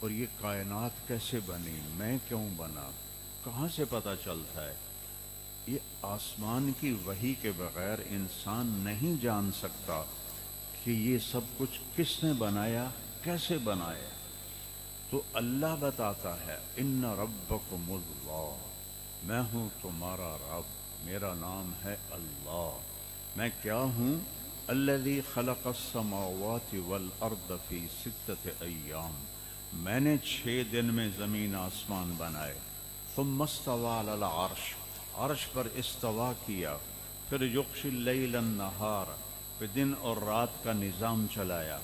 اور یہ کائنات کیسے بنی، میں کیوں بنا، کہاں سے پتہ چلتا ہے؟ یہ آسمان کی وحی کے بغیر انسان نہیں جان سکتا کہ یہ سب کچھ کس نے بنایا، کیسے بنایا۔ تو اللہ بتاتا ہے ان ربکم اللہ، میں ہوں تمہارا رب، میرا نام ہے اللہ۔ میں کیا ہوں؟ الذی خلق السماوات والارض فی 6 ایام، میں نے 6 دن میں زمین آسمان بنائے۔ ثم استوى علی العرش، عرش پر استوا کیا۔ پھر یغشی اللیل النہار، پھر دن اور رات کا نظام چلایا۔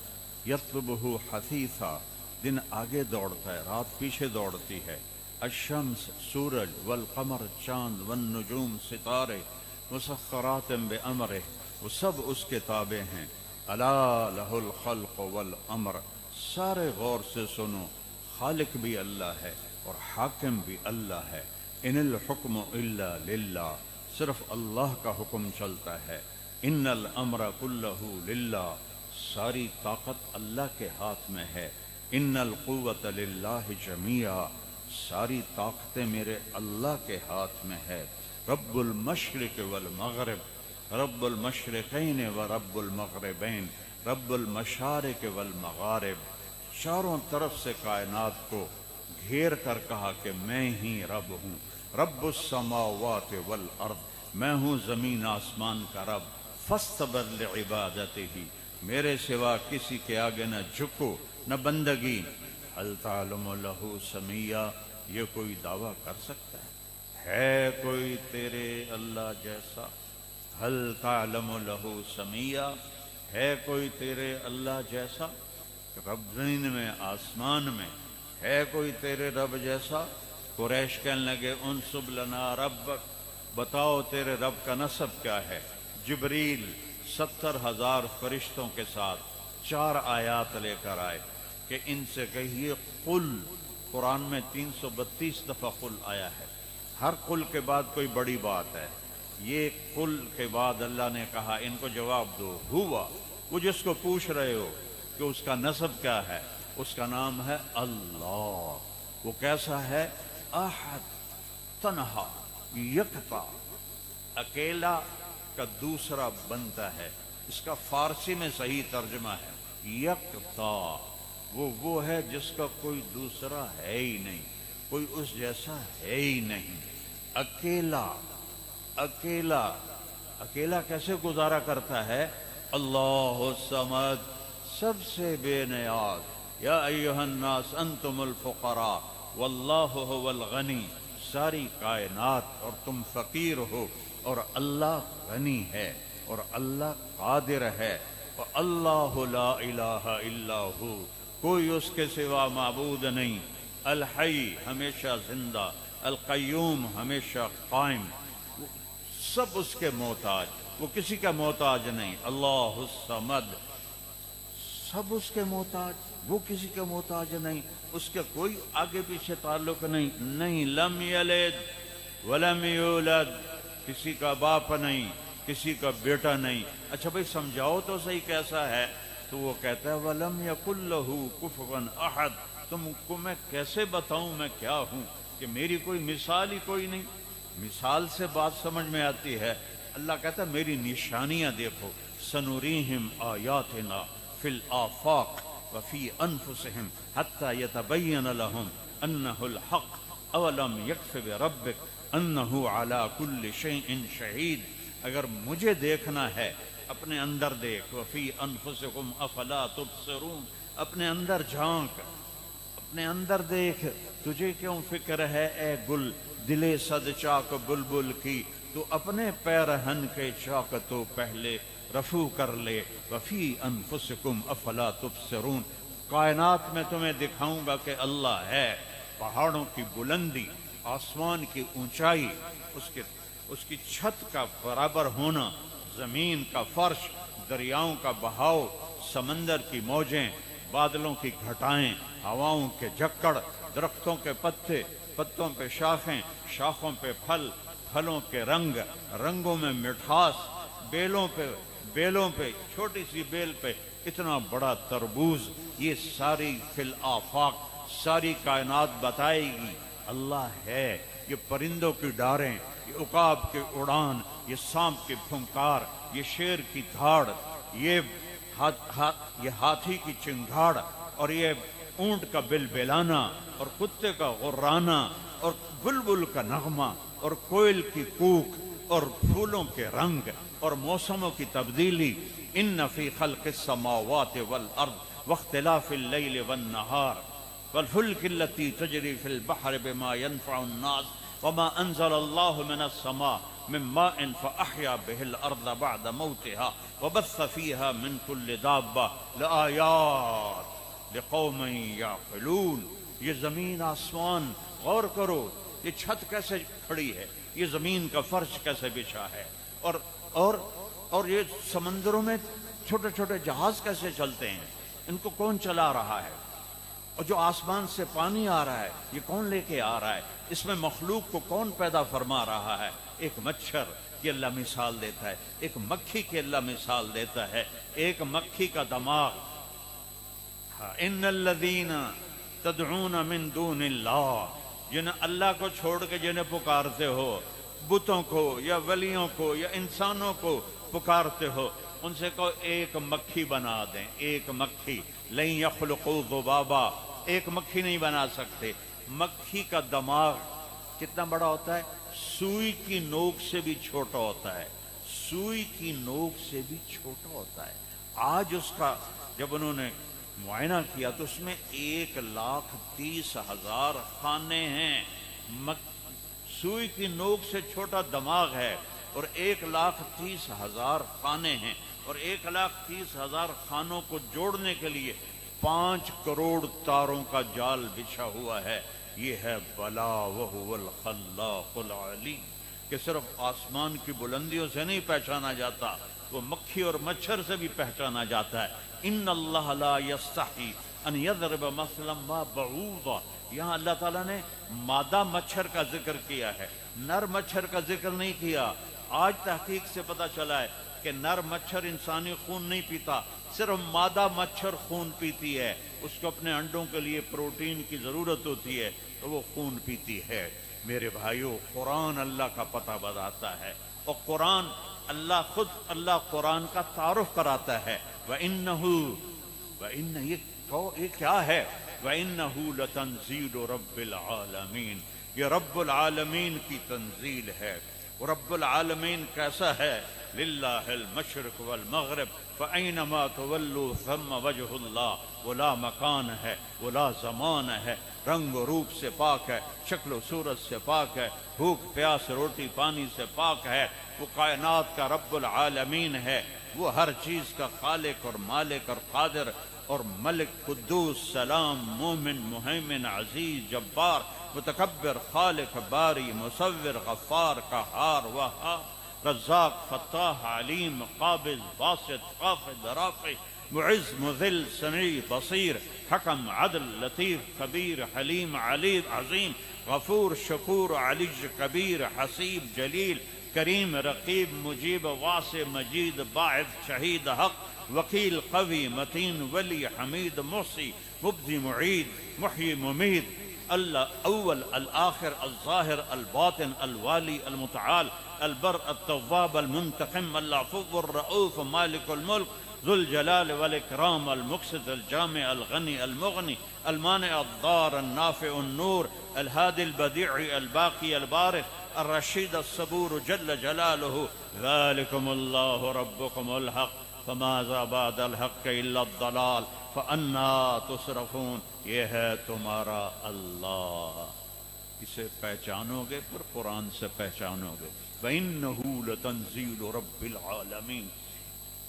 یطلبہ حثیثا، دن آگے دوڑتا ہے، رات پیچھے دوڑتی ہے۔ الشمس، سورج، والقمر، چاند، والنجوم، ستارے، مسخرات بامرہ، وہ سب اس کے تابع ہیں۔ الا لہ الخلق والامر، سارے غور سے سنو، خالق بھی اللہ ہے اور حاکم بھی اللہ ہے۔ ان الحکم الا للہ، صرف اللہ کا حکم چلتا ہے۔ ان الامر کلہ للہ، ساری طاقت اللہ کے ہاتھ میں ہے۔ ان القوۃ للہ جمیعا، ساری طاقتیں میرے اللہ کے ہاتھ میں ہے۔ رب المشرق والمغرب، رب المشرقین و رب المغربین، رب المشارق والمغارب، چاروں طرف سے کائنات کو گھیر کر کہا کہ میں ہی رب ہوں۔ رب السماوات والارض، میں ہوں زمین آسمان کا رب۔ فاستبر لعبادتہ، میرے سوا کسی کے آگے نہ جھکو نہ بندگی۔ هل تعلم لہ سمیہ، یہ کوئی دعویٰ کر سکتا ہے کوئی تیرے اللہ جیسا؟ هل تعلم لہ سمیہ، ہے کوئی تیرے اللہ جیسا؟ رب زمین میں، آسمان میں، ہے کوئی تیرے رب جیسا؟ قریش کہنے لگے انصب لنا ربک، بتاؤ تیرے رب کا نسب کیا ہے؟ جبریل 70,000 فرشتوں کے ساتھ 4 آیات لے کر آئے کہ ان سے کہیے قل، قرآن میں 332 دفعہ قل آیا ہے، ہر قل کے بعد کوئی بڑی بات ہے۔ یہ قل کے بعد اللہ نے کہا ان کو جواب دو، ہوا، وہ جس کو پوچھ رہے ہو کہ اس کا نسب کیا ہے، اس کا نام ہے اللہ۔ وہ کیسا ہے؟ احد، تنہا، یکتا، اکیلا کا دوسرا بنتا ہے۔ اس کا فارسی میں صحیح ترجمہ ہے یکتا، وہ ہے جس کا کوئی دوسرا ہے ہی نہیں، کوئی اس جیسا ہے ہی نہیں۔ اکیلا، اکیلا، اکیلا کیسے گزارا کرتا ہے؟ اللہ الصمد، سب سے بے نیاز۔ یا ایھا الناس انتم الفقراء واللہ هو الغنی، ساری کائنات اور تم فقیر ہو اور اللہ غنی ہے اور اللہ قادر ہے۔ اللہ لا الہ الا ہو، کوئی اس کے سوا معبود نہیں۔ الحی، ہمیشہ زندہ، القیوم، ہمیشہ قائم، سب اس کے محتاج، وہ کسی کا محتاج نہیں۔ اللہ الصمد، سب اس کے محتاج، وہ کسی کا محتاج نہیں، اس کے کوئی آگے پیچھے تعلق نہیں۔ لم یلد ولم یولد، کسی کا باپ نہیں، کسی کا بیٹا نہیں۔ اچھا بھائی سمجھاؤ تو صحیح کیسا ہے؟ تو وہ کہتا ہے وَلَمْ يَكُنْ لَهُ كُفُوًا أَحَدٌ، تم کو میں کیسے بتاؤں میں کیا ہوں کہ میری کوئی مثال ہی کوئی نہیں۔ مثال سے بات سمجھ میں آتی ہے۔ اللہ کہتا ہے میری نشانیاں دیکھو، سنوریہم آیاتنا فی الآفاق وفی انفسہم حتی یتبین لہم انہ الحق اولم یکف بربک انہ علی کل شیء شہید۔ اگر مجھے دیکھنا ہے اپنے اندر دیکھ، وفی انفسکم افلا تبصرون، اپنے اندر جھانک، اپنے اندر دیکھ، تجھے کیوں فکر ہے اے گل دلے صد چاک بلبل کی، تو اپنے پیرہن کے چاک تو پہلے رفو کر لے۔ وفی انفسکم افلا تبصرون، کائنات میں تمہیں دکھاؤں گا کہ اللہ ہے۔ پہاڑوں کی بلندی، آسمان کی اونچائی، اس کی چھت کا برابر ہونا، زمین کا فرش، دریاؤں کا بہاؤ، سمندر کی موجیں، بادلوں کی گھٹائیں، ہواؤں کے جھکڑ، درختوں کے پتے، پتوں پہ شاخیں، شاخوں پہ پھل، پھلوں کے رنگ، رنگوں میں مٹھاس، بیلوں پہ چھوٹی سی بیل پہ اتنا بڑا تربوز، یہ ساری فی الآفاق، ساری کائنات بتائے گی اللہ ہے۔ یہ پرندوں کی ڈاریں، یہ عقاب کے اڑان، یہ سانپ کے پھنکار، یہ شیر کی دھاڑ، یہ ہاتھی کی چنگھاڑ، اور یہ اونٹ کا بلبلانا، اور کتے کا غرانا، اور بلبل کا نغمہ، اور کوئل کی کوک، اور پھولوں کے رنگ، اور موسموں کی تبدیلی۔ ان فی خلق السماوات والارض واختلاف اللیل والنہار والفلک التي تجری فی البحر بما ينفع الناس وما انزل اللہ من السماء من ماء فاحیا به الارض بعد موتها وبث فیها من کل دابہ لآیات لقوم یعقلون۔ یہ زمین آسمان غور کرو، یہ چھت کیسے کھڑی ہے، یہ زمین کا فرش کیسے بچھا ہے، اور یہ سمندروں میں چھوٹے چھوٹے جہاز کیسے چلتے ہیں، ان کو کون چلا رہا ہے، اور جو آسمان سے پانی آ رہا ہے یہ کون لے کے آ رہا ہے، اس میں مخلوق کو کون پیدا فرما رہا ہے۔ ایک مچھر کی اللہ مثال دیتا ہے، ایک مکھی کی اللہ مثال دیتا ہے، ایک مکھی کا دماغ۔ ان الذین تدعون من دون اللہ، جنہیں اللہ کو چھوڑ کے جنہیں پکارتے ہو، بتوں کو یا ولیوں کو یا انسانوں کو پکارتے ہو، ان سے کہو ایک مکھی بنا دیں، ایک مکھی۔ لن یخلقوا ذبابا، ایک مکھی نہیں بنا سکتے۔ مکھی کا دماغ کتنا بڑا ہوتا ہے؟ سوئی کی نوک سے بھی چھوٹا ہوتا ہے، سوئی کی نوک سے بھی چھوٹا ہوتا ہے۔ آج اس کا جب انہوں نے معائنہ کیا تو اس میں 1,30,000 خانے ہیں۔ سوئی کی نوک سے چھوٹا دماغ ہے اور 1,30,000 خانے ہیں، اور 1,30,000 خانوں کو جوڑنے کے لیے 5 کروڑ تاروں کا جال بچھا ہوا ہے۔ یہ ہے بلا وہو الخلاق العلیم، کہ صرف آسمان کی بلندیوں سے نہیں پہچانا جاتا، وہ مکھی اور مچھر سے بھی پہچانا جاتا ہے۔ ان اللہ لا یستحی ان یضرب مثلا ما بعوضا، یہاں اللہ تعالیٰ نے مادہ مچھر کا ذکر کیا ہے، نر مچھر کا ذکر نہیں کیا۔ آج تحقیق سے پتہ چلا ہے کہ نر مچھر انسانی خون نہیں پیتا، صرف مادہ مچھر خون پیتی ہے، اس کو اپنے انڈوں کے لیے پروٹین کی ضرورت ہوتی ہے تو وہ خون پیتی ہے۔ میرے بھائیو، قرآن اللہ کا پتہ بتاتا ہے، اور قرآن اللہ قرآن کا تعارف کراتا ہے۔ یہ کیا ہے؟ وَإِنَّهُ لَتَنزِيلُ رَبِّ الْعَالَمِينَ، یہ رب العالمین کی تنزیل ہے۔ رب العالمین کیسا ہے؟ للہ المشرق والمغرب فأینما تولوا ثم وجہ اللہ، وہ لا مکان ہے، وہ لا زمان ہے، رنگ و روپ سے پاک ہے، شکل و صورت سے پاک ہے، بھوک پیاس روٹی پانی سے پاک ہے، وہ کائنات کا رب العالمین ہے، وہ ہر چیز کا خالق اور مالک اور قادر اور ملک، قدوس، سلام، مومن، مہیمن، عزیز، جبار، متکبر، خالق، باری، مصور، غفار، قہار، وہاب، رزاق، فتاح، علیم، قابض، باسط، خافض، رافع، معز، مذل، سمیع، بصیر، حکم، عدل، لطیف، خبیر، حلیم، علیم، عظیم، غفور، شکور، علی، کبیر، حسیب، جلیل، کریم، رقیب، مجیب، واسع، مجید، باعث، شہید، حق، وکیل، قوی، متین، ولی، حمید، محصی، مبدی، معید، محیی، ممید، اللہ اول، الآخر، الظاہر، الباطن، الوالی، المتعال، البر، التواب، المنتقم، العفو، الرؤوف، مالک الملک، ذو الجلال والاکرام، المقسط، الجامع، الغنی، المغنی، المانع، الضار، النافع، النور، الهادي البديع، الباقي، البارئ، الرشید، الصبور، جل جلالہ، ذلكم اللہ ربكم الحق فماذا بعد الحق الا الضلال فانا تصرفون۔ یہ ہے تمہارا اللہ، اسے پہچانو گے پھر قرآن سے پہچانو گے۔ وَإِنَّهُ لَتَنزِيلُ رَبِّ الْعَالَمِينَ،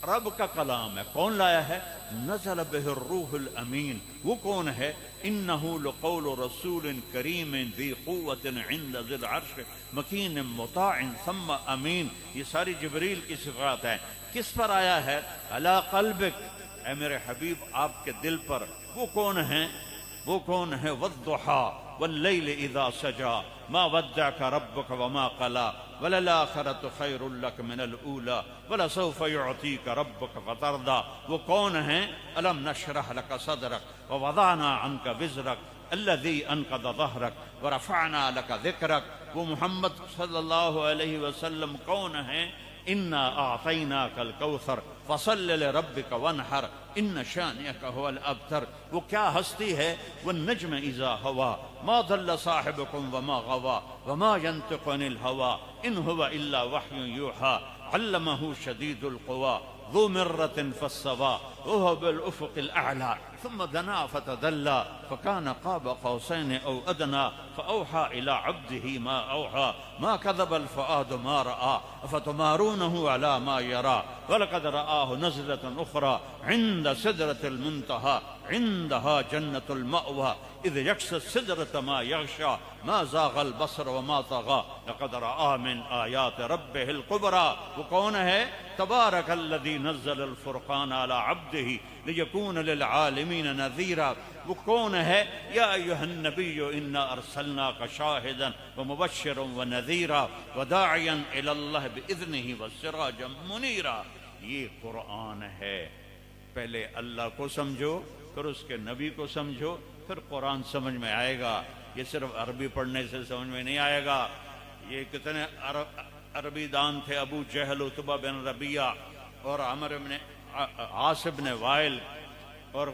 رب کا کلام ہے۔ کون لایا ہے؟ نزل بہ الروح الامین، وہ کون ہے؟ انہ لقول رسول کریم ذی قوت عند ذی العرش مکین مطاع ثم امین۔ یہ ساری جبریل کی صفات ہیں۔ کس پر آیا ہے؟ علی قلبک، اے میرے حبیب آپ کے دل پر۔ وہ کون ہیں؟ وہ کون ہے؟ والضحیٰ واللیل اذا سجا ما ودعک ربک وما قلا وللآخرۃ خیر لک من الاولی ولسوف یعطیک ربک فترضی۔ وہ کون ہیں؟ الم نشرح لک صدرک ووضعنا عنک وزرک الذي انقض ظهرك ورفعنا لك ذكرك. وہ محمد صلی اللہ علیہ وسلم کون ہیں؟ انا اعطیناک الکوثر فصل لربک وانحر ان شانئک هو الابتر. وہ کیا ہستی ہے؟ والنجم اذا هوى ما ضل صاحبكم وما غوى وما ينطق عن الهوى ان هو الا وحی یوحى علمه شدید القوى ذو مرة فاستوى وهو بالافق الاعلى ثم دنا فتدلى فكان قاب قوسين او ادنى فاوحى الى عبده ما اوحى ما كذب الفؤاد ما راى افتمارونه على ما يرى ولقد رآه نزلة اخرى عند سدرة المنتهى عندها جنة المأوى اذ يغشى السدرة ما يغشى ما زاغ البصر وما طغى لقد رآه من آيات ربه الكبرى. وہ کون ہے؟ تبارک الذی نزل الفرقان على عبده ليكون للعالمين نذيرا. وہ کون ہے؟ یا ایھا النبی انا ارسلناک شاہدا ومبشرا ونذیرا وداعیا الی اللہ باذنہ وسراجا منیرا. یہ قرآن ہے. پہلے اللہ کو سمجھو، پھر اس کے نبی کو سمجھو، پھر قرآن سمجھ میں آئے گا. یہ صرف عربی پڑھنے سے سمجھ میں نہیں آئے گا. یہ کتنے عربی دان تھے، ابو جہل، عتبہ بن ربیعہ اور عمر بن عاص بن وائل اور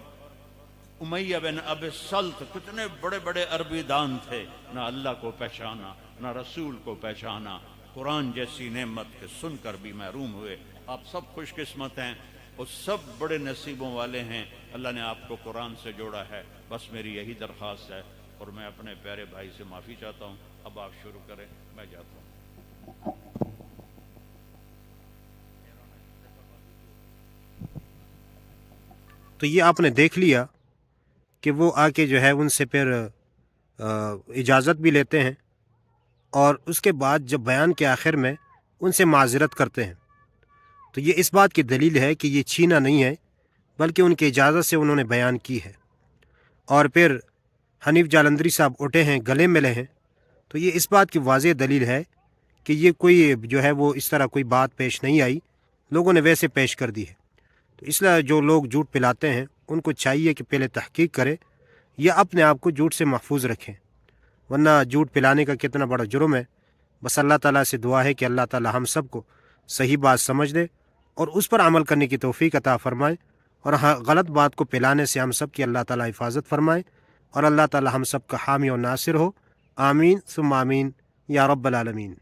امیہ بن ابی سلط، کتنے بڑے بڑے عربی دان تھے. نہ اللہ کو پہچانا، نہ رسول کو پہچانا. قرآن جیسی نعمت کے سن کر بھی محروم ہوئے. آپ سب خوش قسمت ہیں اور سب بڑے نصیبوں والے ہیں. اللہ نے آپ کو قرآن سے جوڑا ہے. بس میری یہی درخواست ہے اور میں اپنے پیارے بھائی سے معافی چاہتا ہوں. اب آپ شروع کریں، میں جاتا ہوں. تو یہ آپ نے دیکھ لیا کہ وہ آ کے جو ہے ان سے پھر اجازت بھی لیتے ہیں اور اس کے بعد جب بیان کے آخر میں ان سے معذرت کرتے ہیں. تو یہ اس بات کی دلیل ہے کہ یہ چھینا نہیں ہے بلکہ ان کی اجازت سے انہوں نے بیان کی ہے. اور پھر حنیف جالندری صاحب اٹھے ہیں، گلے ملے ہیں. تو یہ اس بات کی واضح دلیل ہے کہ یہ کوئی جو ہے وہ اس طرح کوئی بات پیش نہیں آئی، لوگوں نے ویسے پیش کر دی ہے. تو اس لیے جو لوگ جھوٹ پلاتے ہیں ان کو چاہیے کہ پہلے تحقیق کرے یا اپنے آپ کو جھوٹ سے محفوظ رکھیں، ورنہ جھوٹ پلانے کا کتنا بڑا جرم ہے. بس اللہ تعالیٰ سے دعا ہے کہ اللہ تعالیٰ ہم سب کو صحیح بات سمجھ دے اور اس پر عمل کرنے کی توفیق عطا فرمائے، اور غلط بات کو پلانے سے ہم سب کی اللہ تعالیٰ حفاظت فرمائے، اور اللہ تعالیٰ ہم سب کا حامی و ناصر ہو. آمین ثم آمین یا رب العالمین.